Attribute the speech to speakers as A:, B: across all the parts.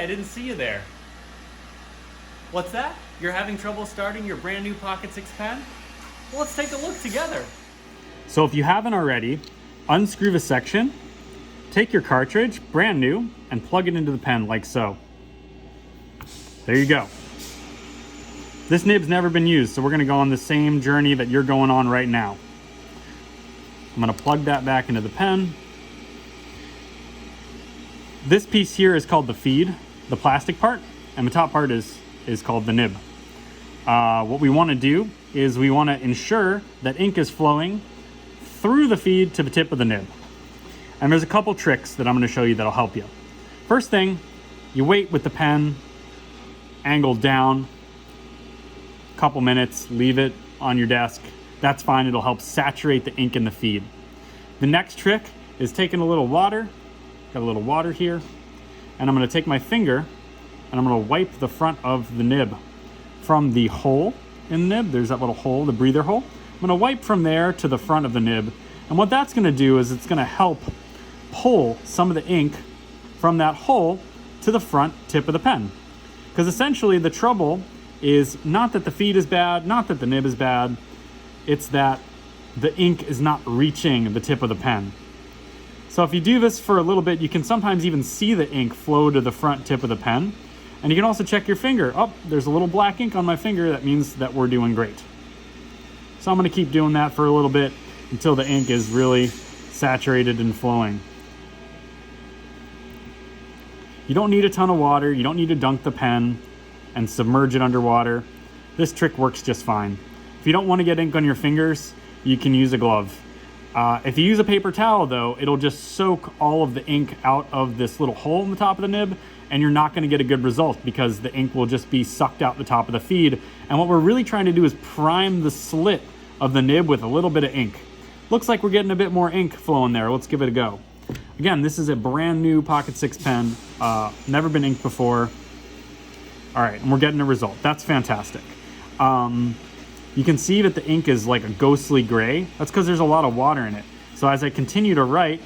A: I didn't see you there. What's that? You're having trouble starting your brand new Pocket 6 pen? Well, let's take a look together. So if you haven't already, unscrew the section, take your cartridge, brand new, and plug it into the pen like so. There you go. This nib's never been used, so we're gonna go on the same journey that you're going on right now. I'm gonna plug that back into the pen. This piece here is called the feed, the plastic part, and the top part is called the nib. What we wanna do is we wanna ensure that ink is flowing through the feed to the tip of the nib. And there's a couple tricks that I'm gonna show you that'll help you. First thing, you wait with the pen angled down, couple minutes, leave it on your desk. That's fine, it'll help saturate the ink in the feed. The next trick is taking a little water, got a little water here, and I'm gonna take my finger and I'm gonna wipe the front of the nib from the hole in the nib. There's that little hole, the breather hole. I'm gonna wipe from there to the front of the nib. And what that's gonna do is it's gonna help pull some of the ink from that hole to the front tip of the pen. Because essentially the trouble is not that the feed is bad, not that the nib is bad, it's that the ink is not reaching the tip of the pen. So if you do this for a little bit, you can sometimes even see the ink flow to the front tip of the pen. And you can also check your finger. Oh, there's a little black ink on my finger. That means that we're doing great. So I'm gonna keep doing that for a little bit until the ink is really saturated and flowing. You don't need a ton of water. You don't need to dunk the pen and submerge it underwater. This trick works just fine. If you don't want to get ink on your fingers, you can use a glove. If you use a paper towel though, it'll just soak all of the ink out of this little hole in the top of the nib, and you're not going to get a good result because the ink will just be sucked out the top of the feed. And what we're really trying to do is prime the slit of the nib with a little bit of ink. Looks like we're getting a bit more ink flowing there. Let's give it a go. Again, this is a brand new Pocket 6 pen, never been inked before. All right, and we're getting a result. That's fantastic. You can see that the ink is like a ghostly gray. That's because there's a lot of water in it. So as I continue to write,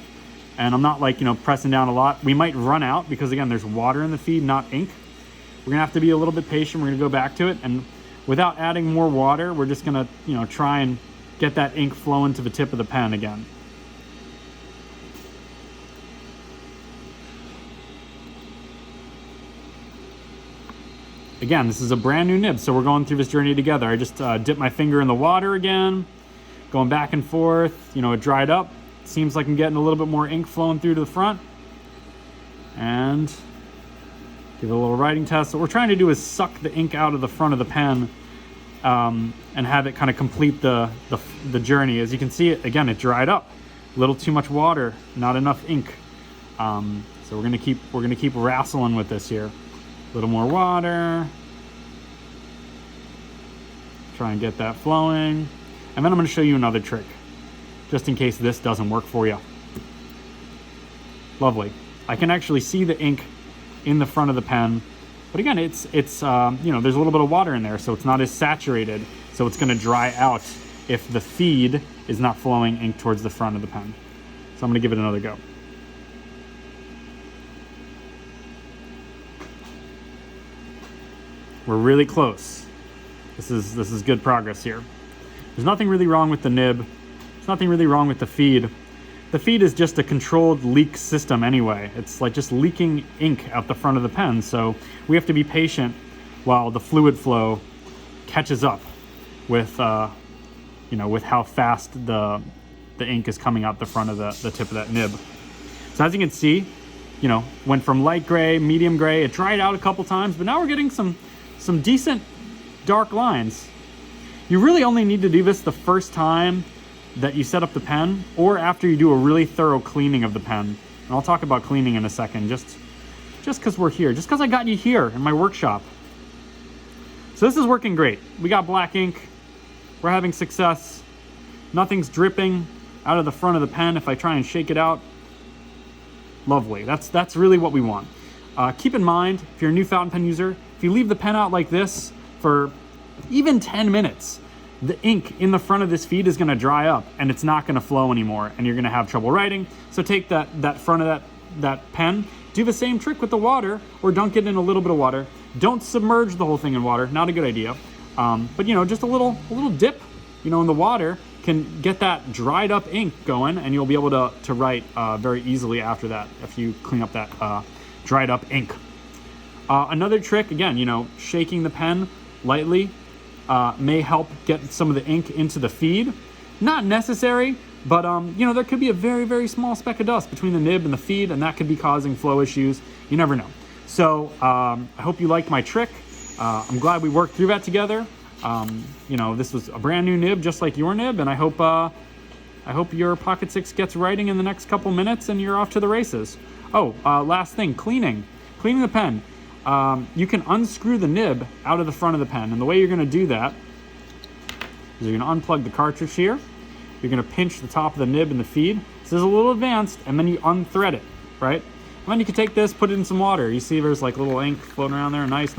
A: and I'm not like, pressing down a lot, we might run out because again, there's water in the feed, not ink. We're gonna have to be a little bit patient. We're gonna go back to it, and without adding more water, we're just gonna, try and get that ink flowing to the tip of the pen again. Again, this is a brand new nib, so we're going through this journey together. I just dipped my finger in the water again, going back and forth. It dried up. Seems like I'm getting a little bit more ink flowing through to the front. And give it a little writing test. What we're trying to do is suck the ink out of the front of the pen and have it kind of complete the journey. As you can see, again, it dried up. A little too much water, not enough ink. So we're gonna keep wrestling with this here. A little more water. Try and get that flowing. And then I'm going to show you another trick, just in case this doesn't work for you. Lovely. I can actually see the ink in the front of the pen, but again, it's there's a little bit of water in there, so it's not as saturated, so it's going to dry out if the feed is not flowing ink towards the front of the pen. So I'm going to give it another go. We're really close. This is good progress here. There's nothing really wrong with the nib. There's nothing really wrong with the feed. The feed is just a controlled leak system anyway. It's like just leaking ink out the front of the pen. So we have to be patient while the fluid flow catches up with, with how fast the ink is coming out the front of the tip of that nib. So as you can see, went from light gray, medium gray. It dried out a couple times, but now we're getting some decent dark lines. You really only need to do this the first time that you set up the pen, or after you do a really thorough cleaning of the pen. And I'll talk about cleaning in a second, just because we're here, just because I got you here in my workshop. So this is working great. We got black ink. We're having success. Nothing's dripping out of the front of the pen if I try and shake it out. Lovely. That's really what we want. Keep in mind, if you're a new fountain pen user, if you leave the pen out like this for even 10 minutes, the ink in the front of this feed is going to dry up and it's not going to flow anymore, and you're going to have trouble writing. So take that front of that pen do the same trick with the water, or dunk it in a little bit of water. Don't submerge the whole thing in water, not a good idea. But you know, just a little dip, you know, in the water can get that dried up ink going, and you'll be able to write very easily after that if you clean up that dried up ink. Another trick, again, you know, shaking the pen lightly may help get some of the ink into the feed. Not necessary, but you know, there could be a very, very small speck of dust between the nib and the feed, and that could be causing flow issues. You never know. So I hope you liked my trick. I'm glad we worked through that together. You know, this was a brand new nib, just like your nib, and I hope your Pocket 6 gets writing in the next couple minutes and you're off to the races. Oh, last thing, cleaning the pen. You can unscrew the nib out of the front of the pen, and the way you're going to do that is you're going to unplug the cartridge here. You're going to pinch the top of the nib and the feed. This is a little advanced, and then you unthread it, right? And then you can take this, put it in some water. You see there's like little ink floating around there. Nice.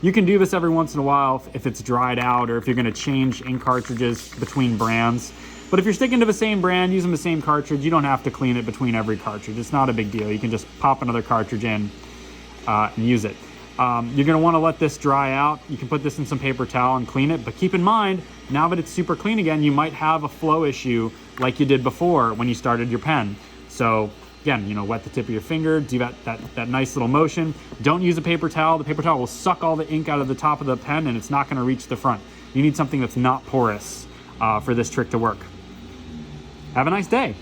A: You can do this every once in a while if it's dried out, or if you're going to change ink cartridges between brands. But if you're sticking to the same brand, using the same cartridge, you don't have to clean it between every cartridge. It's not a big deal. You can just pop another cartridge in and use it. You're going to want to let this dry out. You can put this in some paper towel and clean it, but keep in mind, now that it's super clean again, you might have a flow issue like you did before when you started your pen. So again, you know, wet the tip of your finger, do that nice little motion. Don't use a paper towel. The paper towel will suck all the ink out of the top of the pen, and it's not going to reach the front. You need something that's not porous for this trick to work. Have a nice day.